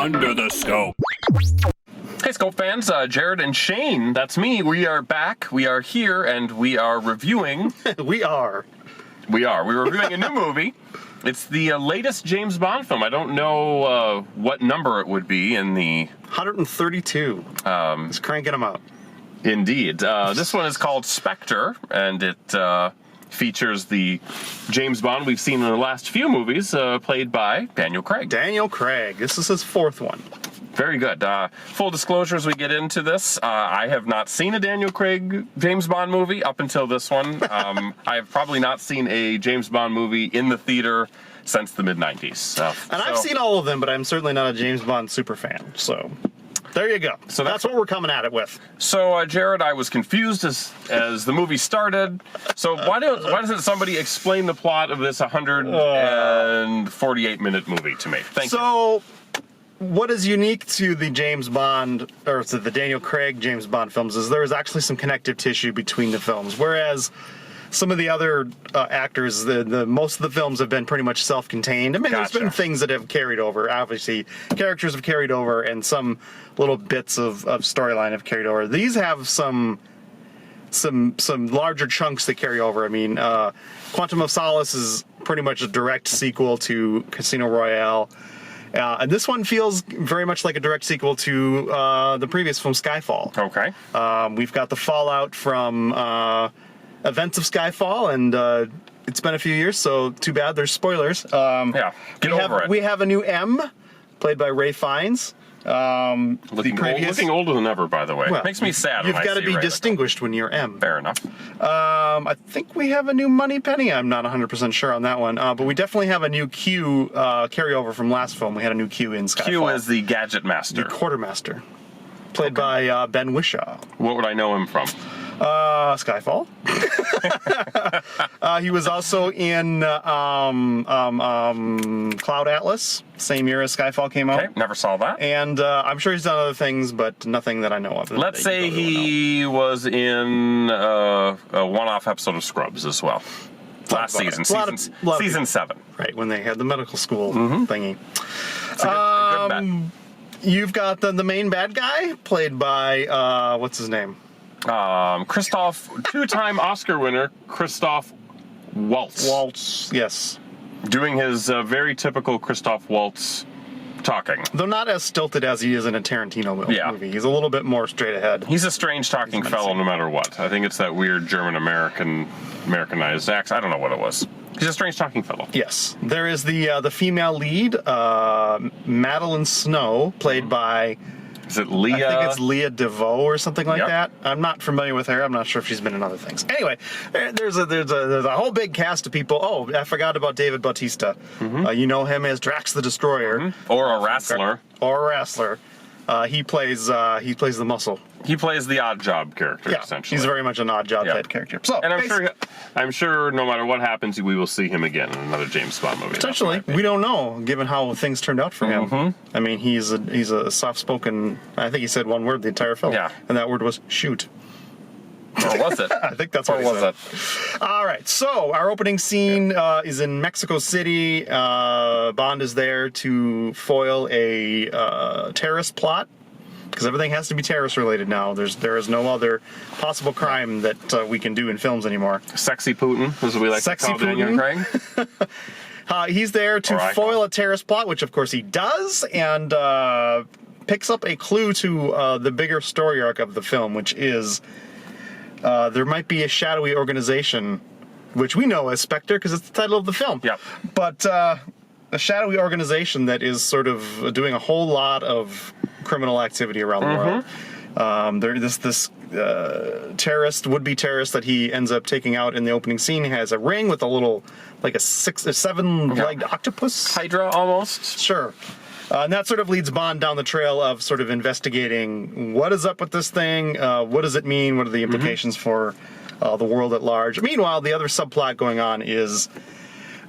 Under the Scope. Hey, Scope fans, Jared and Shane, that's me. We are back, we are here, and we are reviewing... We're reviewing a new movie. It's the latest James Bond film. I don't know what number it would be in the... 132. Just cranking them out. Indeed. This one is called Spectre, and it features the James Bond we've seen in the last few movies, played by Daniel Craig. Daniel Craig. This is his fourth one. Very good. Full disclosure as we get into this, I have not seen a Daniel Craig James Bond movie up until this one. I have probably not seen a James Bond movie in the theater since the mid-90s. I've seen all of them, but I'm certainly not a James Bond super fan, so... There you go. So that's what we're coming at it with. So, Jared, I was confused as the movie started. So why doesn't somebody explain the plot of this 148-minute movie to me? Thank you. What is unique to the James Bond, or to the Daniel Craig James Bond films, is there is actually some connective tissue between the films, whereas some of the other actors, the most of the films have been pretty much self-contained. I mean, There's been things that have carried over. Obviously, characters have carried over, and some little bits of storyline have carried over. These have some larger chunks that carry over. I mean, Quantum of Solace is pretty much a direct sequel to Casino Royale. And this one feels very much like a direct sequel to the previous film, Skyfall. Okay. We've got the fallout from events of Skyfall, and it's been a few years, so too bad. There's spoilers. Get over it. We have a new M, played by Ray Fiennes. Looking older than ever, by the way. Well, makes me sad. You've got to be distinguished when you're M. Fair enough. I think we have a new Moneypenny. I'm not 100% sure on that one, but we definitely have a new Q carryover from last film. We had a new Q in Skyfall. Q is the Gadget Master. The Quartermaster, played by Ben Whishaw. What would I know him from? Skyfall. He was also in Cloud Atlas, same year as Skyfall came out. Okay, never saw that. And I'm sure he's done other things, but nothing that I know of. Let's say he was in a one-off episode of Scrubs as well. Last season, season 7. Right, when they had the medical school thingy. It's a good bet. You've got the main bad guy, played by, what's his name? Christoph, two-time Oscar winner, Christoph Waltz. Waltz, yes. Doing his very typical Christoph Waltz talking. Though not as stilted as he is in a Tarantino movie. He's a little bit more straight ahead. He's a strange talking fellow no matter what. I think it's that weird Americanized accent. I don't know what it was. He's a strange talking fellow. Yes. There is the female lead, Madeline Snow, played by... Is it Leah? I think it's Leah DeVoe or something like that. I'm not familiar with her. I'm not sure if she's been in other things. Anyway, there's a whole big cast of people. Oh, I forgot about David Bautista. You know him as Drax the Destroyer, or a wrestler. He plays the Muscle. He plays the odd job character, essentially. He's very much an odd job type character. So, and I'm sure no matter what happens, we will see him again in another James Bond movie. Potentially, we don't know, given how things turned out for him. I mean, he's a soft-spoken. I think he said one word the entire film, and that word was shoot. Or was it? I think that's what he said. All right, so our opening scene is in Mexico City. Bond is there to foil a terrorist plot, because everything has to be terrorist related now. There is no other possible crime that we can do in films anymore. Sexy Putin, as we like to call Daniel Craig. He's there to foil a terrorist plot, which of course he does, and picks up a clue to the bigger story arc of the film, which is there might be a shadowy organization, which we know as Spectre because it's the title of the film. Yep. But a shadowy organization that is sort of doing a whole lot of criminal activity around the world. This terrorist, would-be terrorist that he ends up taking out in the opening scene has a ring with a little, like a 7-legged octopus. Hydra, almost. Sure. And that sort of leads Bond down the trail of sort of investigating what is up with this thing, what does it mean, what are the implications for the world at large. Meanwhile, the other subplot going on is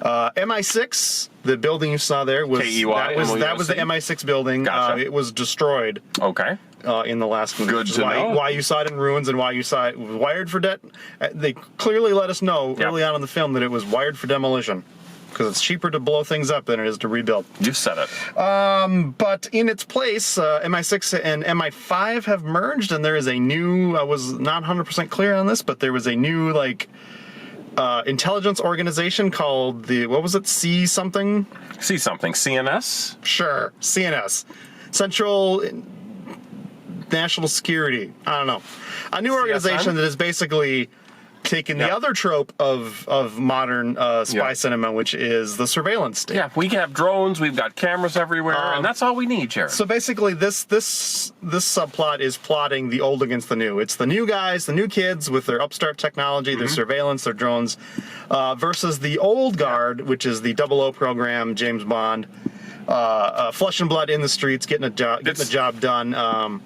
MI6, the building you saw there, was that was the MI6 building. Gotcha. It was destroyed. Okay. In the last movie. Good to know. Why you saw it in ruins and why you saw it wired for They clearly let us know early on in the film that it was wired for demolition. because it's cheaper to blow things up than it is to rebuild. You said it. But in its place, MI6 and MI5 have merged, and there is a new. I was not 100% clear on this, but there was a new intelligence organization called what was it? C something? See something. CNS? Sure, CNS, Central National Security. I don't know. A new organization that is basically taking the other trope of modern spy cinema, which is the surveillance state. Yeah, we have drones, we've got cameras everywhere, and that's all we need, Jared. So basically, this subplot is plotting the old against the new. It's the new guys, the new kids with their upstart technology, their surveillance, their drones, versus the old guard, which is the 00 program, James Bond, flesh and blood in the streets, getting the job done.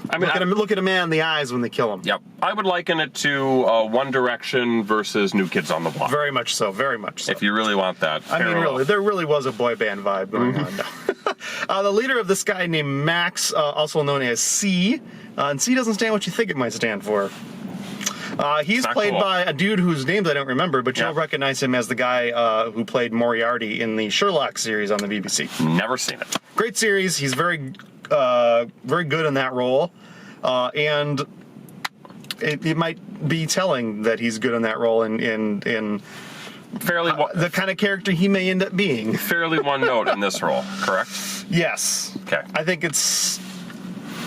Look at a man in the eyes when they kill him. Yep. I would liken it to One Direction versus New Kids on the Block. Very much so. Very much so. If you really want that. Really, there really was a boy band vibe going on. The leader of this guy named Max, also known as C, and C doesn't stand what you think it might stand for. He's played by a dude whose names I don't remember, but you'll recognize him as the guy who played Moriarty in the Sherlock series on the BBC. Never seen it. Great series. He's very good in that role, and it might be telling that he's good in that role in fairly the kind of character he may end up being. Fairly one note in this role, correct? Yes. Okay. I think it's.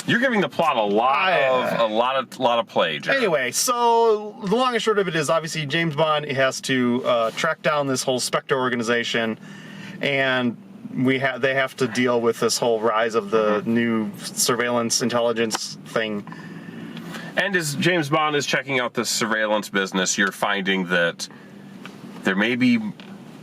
You're giving the plot a lot of play, Jared. Anyway, so the long and short of it is obviously James Bond has to track down this whole Spectre organization, and they have to deal with this whole rise of the new surveillance intelligence thing. And as James Bond is checking out this surveillance business, you're finding that there may be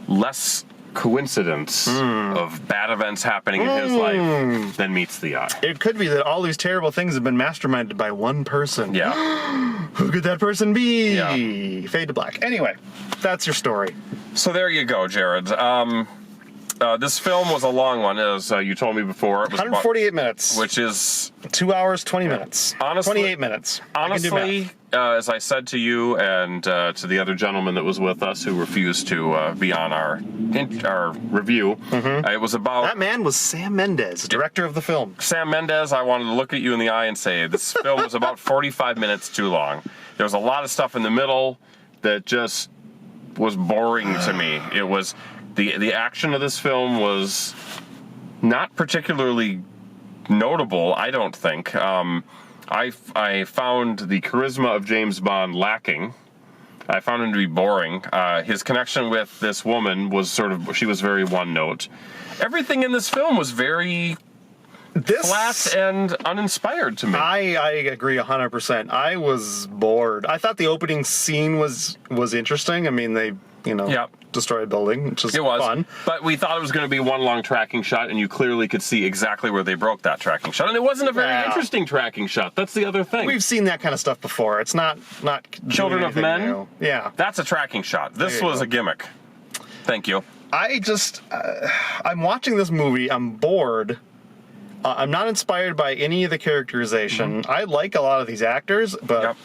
less coincidence of bad events happening in his life than meets the eye. It could be that all these terrible things have been masterminded by one person. Yeah. Who could that person be? Yeah. Fade to black. Anyway, that's your story. So there you go, Jared. This film was a long one, as you told me before. It was 148 minutes. Which is 2 hours, 20 minutes. Honestly, 28 minutes. Honestly, as I said to you and to the other gentleman that was with us who refused to be on our review, it was about... That man was Sam Mendes, director of the film. Sam Mendes, I wanted to look at you in the eye and say, this film was about 45 minutes too long. There was a lot of stuff in the middle that just was boring to me. It was... The action of this film was not particularly notable, I don't think. I found the charisma of James Bond lacking. I found him to be boring. His connection with this woman was she was very one note. Everything in this film was very flat and uninspired to me. I agree 100%. I was bored. I thought the opening scene was interesting. I mean, they destroy a building, which is fun. But we thought it was going to be one long tracking shot, and you clearly could see exactly where they broke that tracking shot. And it wasn't a very interesting tracking shot. That's the other thing. We've seen that kind of stuff before. It's not Children of Men? New. Yeah. That's a tracking shot. This was a gimmick. Thank you. I'm watching this movie. I'm bored. I'm not inspired by any of the characterization. I like a lot of these actors, but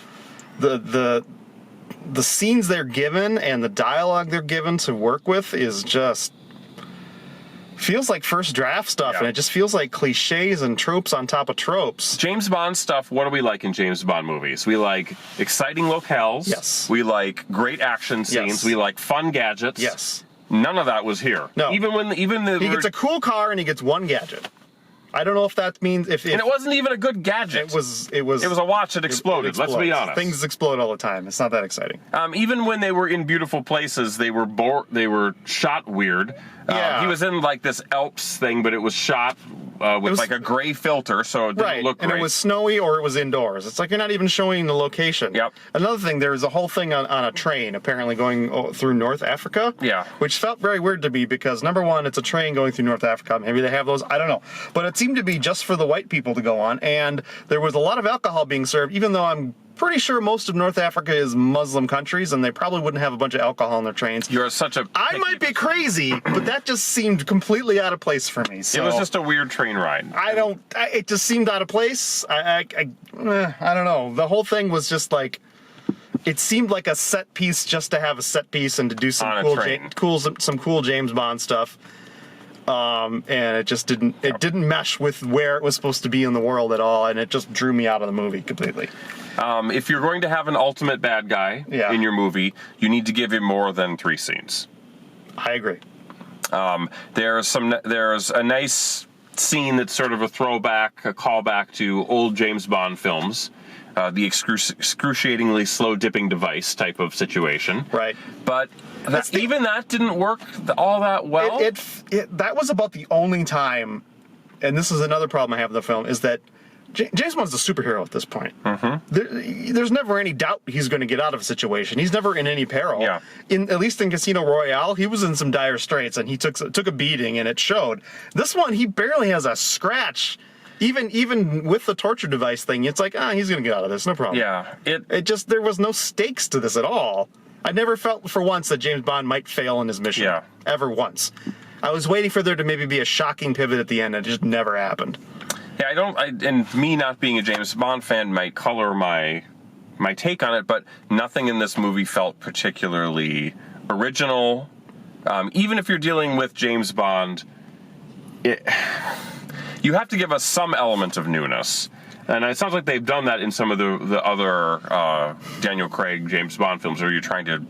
the scenes they're given and the dialogue they're given to work with is just feels like first draft stuff, and it just feels like cliches and tropes on top of tropes. James Bond stuff, what do we like in James Bond movies? We like exciting locales. Yes. We like great action scenes. Yes. We like fun gadgets. Yes. None of that was here. No. He gets a cool car and he gets one gadget. I don't know if that means if and it wasn't even a good gadget. It was a watch that exploded. Let's be honest. Things explode all the time. It's not that exciting. Even when they were in beautiful places, they were shot weird. He was in like this Alps thing, but it was shot with like a gray filter, so it didn't look great. And it was snowy or it was indoors. It's like you're not even showing the location. Yep. Another thing, there was a whole thing on a train apparently going through North Africa. Yeah. Which felt very weird to me because number one, it's a train going through North Africa. Maybe they have those. I don't know. But it seemed to be just for the white people to go on, and there was a lot of alcohol being served, even though I'm pretty sure most of North Africa is Muslim countries, and they probably wouldn't have a bunch of alcohol on their trains. You're such a... I might be crazy, but that just seemed completely out of place for me. So it was just a weird train ride. It just seemed out of place. I don't know. The whole thing was just like, it seemed like a set piece just to have a set piece and to do some On a cool, train. some cool James Bond stuff. And it just didn't mesh with where it was supposed to be in the world at all, and it just drew me out of the movie completely. If you're going to have an ultimate bad guy in your movie, you need to give him more than 3 scenes. I agree. There's a nice scene that's sort of a throwback, a callback to old James Bond films, the excruciatingly slow dipping device type of situation. Right. But even that didn't work all that well. That was about the only time, and this is another problem I have with the film, is that James Bond's a superhero at this point. Mm-hmm. There's never any doubt he's going to get out of a situation. He's never in any peril. Yeah. At least in Casino Royale, he was in some dire straits and he took a beating, and it showed. This one, he barely has a scratch. Even with the torture device thing, it's like, he's going to get out of this, no problem. Yeah. It just, there was no stakes to this at all. I never felt for once that James Bond might fail in his mission. Yeah. Ever once. I was waiting for there to maybe be a shocking pivot at the end, and it just never happened. Yeah, and me not being a James Bond fan might color my take on it, but nothing in this movie felt particularly original. Even if you're dealing with James Bond, you have to give us some element of newness. And it sounds like they've done that in some of the other Daniel Craig James Bond films, where you're trying to,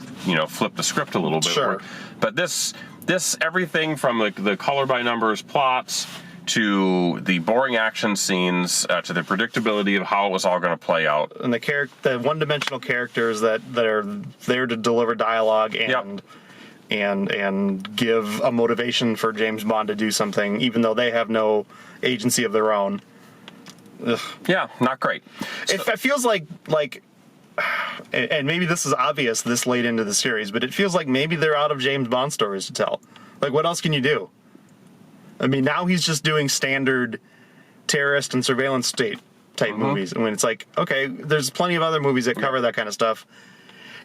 flip the script a little bit. Sure. But this everything from the color by numbers plots to the boring action scenes, to the predictability of how it was all going to play out. And the one-dimensional characters that are there to deliver dialogue and give a motivation for James Bond to do something, even though they have no agency of their own. Ugh. Yeah, not great. It feels like, and maybe this is obvious this late into the series, but it feels like maybe they're out of James Bond stories to tell. Like, what else can you do? I mean, now he's just doing standard terrorist and surveillance state type movies. I mean, it's like, okay, there's plenty of other movies that cover that kind of stuff.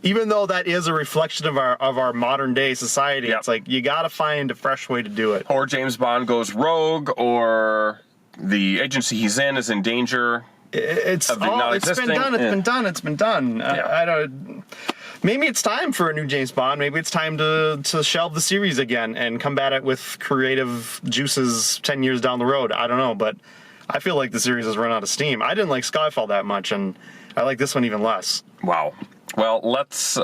Even though that is a reflection of our modern day society, it's like, you got to find a fresh way to do it. Or James Bond goes rogue, or the agency he's in is in danger. It's been done. It's been done. I don't. Maybe it's time for a new James Bond. Maybe it's time to shelve the series again and come at it with creative juices 10 years down the road. I don't know, but I feel like the series has run out of steam. I didn't like Skyfall that much, and I like this one even less. Wow. Well, let's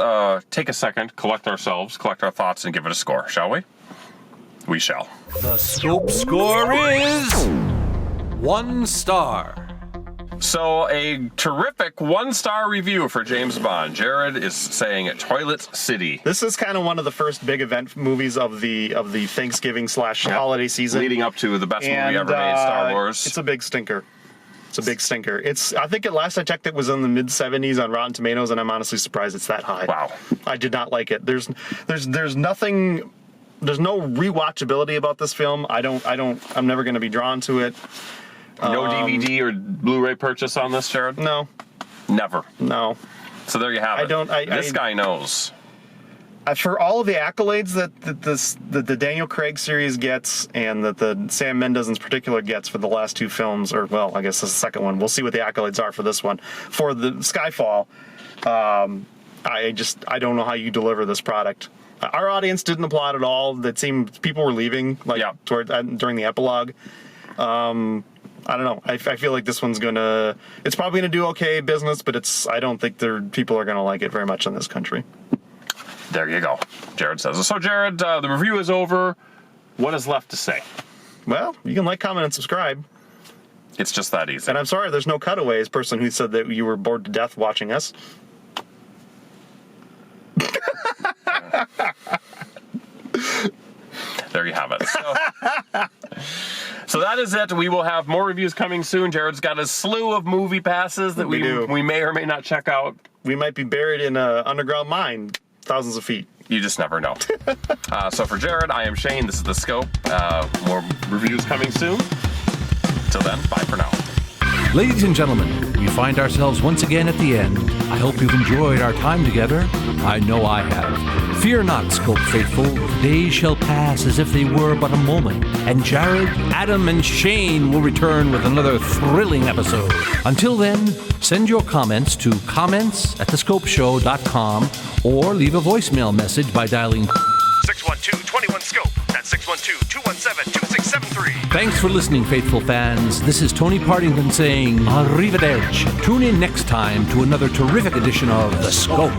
take a second, collect our thoughts, and give it a score, shall we? We shall. The Scope score is 1 star. So a terrific 1-star review for James Bond. Jared is saying Toilet City. This is kind of one of the first big event movies of the Thanksgiving / holiday season, leading up to the best movie ever made, Star Wars. It's a big stinker. I think at last I checked it was in the mid-70s on Rotten Tomatoes, and I'm honestly surprised it's that high. Wow. I did not like it. There's nothing. There's no rewatchability about this film. I'm never going to be drawn to it. No DVD or Blu-ray purchase on this, Jared? No. Never. No. So there you have it. This guy knows. For all of the accolades that the Daniel Craig series gets, and that the Sam Mendes in particular gets for the last 2 films, or, well, I guess this is the second one. We'll see what the accolades are for this one. For the Skyfall, I don't know how you deliver this product. Our audience didn't applaud at all. It seemed people were leaving during the epilogue. I don't know. I feel like this one's it's probably gonna do okay business, but I don't think people are gonna like it very much in this country. There you go, Jared says. So Jared, the review is over. What is left to say? Well, you can like, comment, and subscribe. It's just that easy. And I'm sorry there's no cutaways, person who said that you were bored to death watching us. There you have it. So that is it. We will have more reviews coming soon. Jared's got a slew of movie passes that we may or may not check out. We might be buried in an underground mine, thousands of feet. You just never know. So for Jared, I am Shane. This is The Scope. More reviews coming soon. Till then, bye for now. Ladies and gentlemen, we find ourselves once again at the end. I hope you've enjoyed our time together. I know I have. Fear not, Scope faithful, days shall pass as if they were but a moment, and Jared, Adam, and Shane will return with another thrilling episode. Until then, send your comments to comments@thescopeshow.com or leave a voicemail message by dialing 612-21-SCOPE. That's 612-217-2673. Thanks for listening, faithful fans. This is Tony Partington saying arrivederci. Tune in next time to another terrific edition of The Scope.